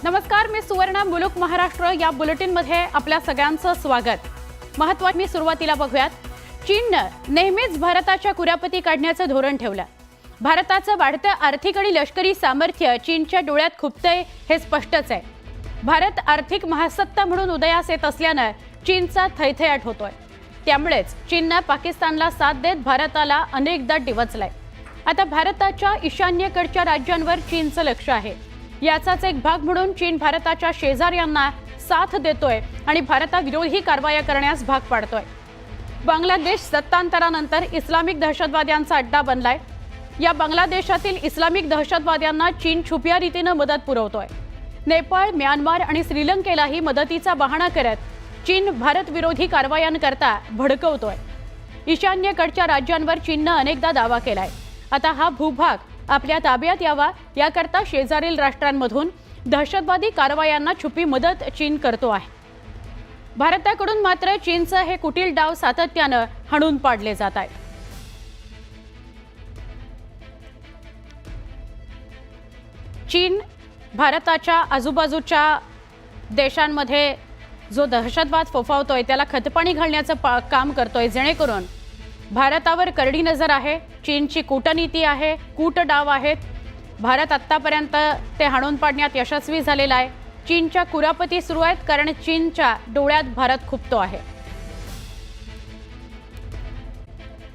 नमस्कार, मी सुवर्णा. मुलुक महाराष्ट्र या बुलेटिनमध्ये आपल्या सगळ्यांचं स्वागत. महत्त्वाची सुरुवातीला बघूयात. चीननं नेहमीच भारताच्या कुरापती काढण्याचं धोरण ठेवलं. भारताचं वाढतं आर्थिक आणि लष्करी सामर्थ्य चीनच्या डोळ्यात खुपतंय हे स्पष्टच आहे. भारत आर्थिक महासत्ता म्हणून उदयास येत असल्यानं चीनचा थैथयाट होतोय. त्यामुळेच चीननं पाकिस्तानला साथ देत भारताला अनेकदा डिवचलंय. आता भारताच्या ईशान्येकडच्या राज्यांवर चीनचं लक्ष आहे. याचाच एक भाग म्हणून चीन भारताच्या शेजाऱ्यांना साथ देतोय आणि भारताविरोधी कारवाया करण्यास भाग पाडतोय. बांगलादेश सत्तांतरानंतर इस्लामिक दहशतवाद्यांचा अड्डा बनलाय. या बांगलादेशातील इस्लामिक दहशतवाद्यांना चीन छुप्या रीतीने मदत पुरवतोय. नेपाळ, म्यानमार आणि श्रीलंकेलाही मदतीचा बहाणा करत चीन भारत विरोधी कारवायांकरता भडकवतोय. ईशान्येकडच्या राज्यांवर चीननं अनेकदा दावा केलाय. आता हा भूभाग आपल्या ताब्यात यावा याकरता शेजारील राष्ट्रांमधून दहशतवादी कारवायांना छुपी मदत चीन करतो आहे. भारताकडून मात्र चीनचं हे कुटील डाव सातत्यानं हाणून पाडले जात आहेत. चीन भारताच्या आजूबाजूच्या देशांमध्ये जो दहशतवाद फोफावतोय त्याला खतपाणी घालण्याचं काम करतोय, जेणेकरून भारतावर करडी नजर आहे. चीनची कूटनीती आहे, कूटडाव आहेत. भारत आत्तापर्यंत ते हाणून पाडण्यात यशस्वी झालेला आहे. चीनच्या कुरापती सुरू आहेत, कारण चीनच्या डोळ्यात भारत खुपतो आहे.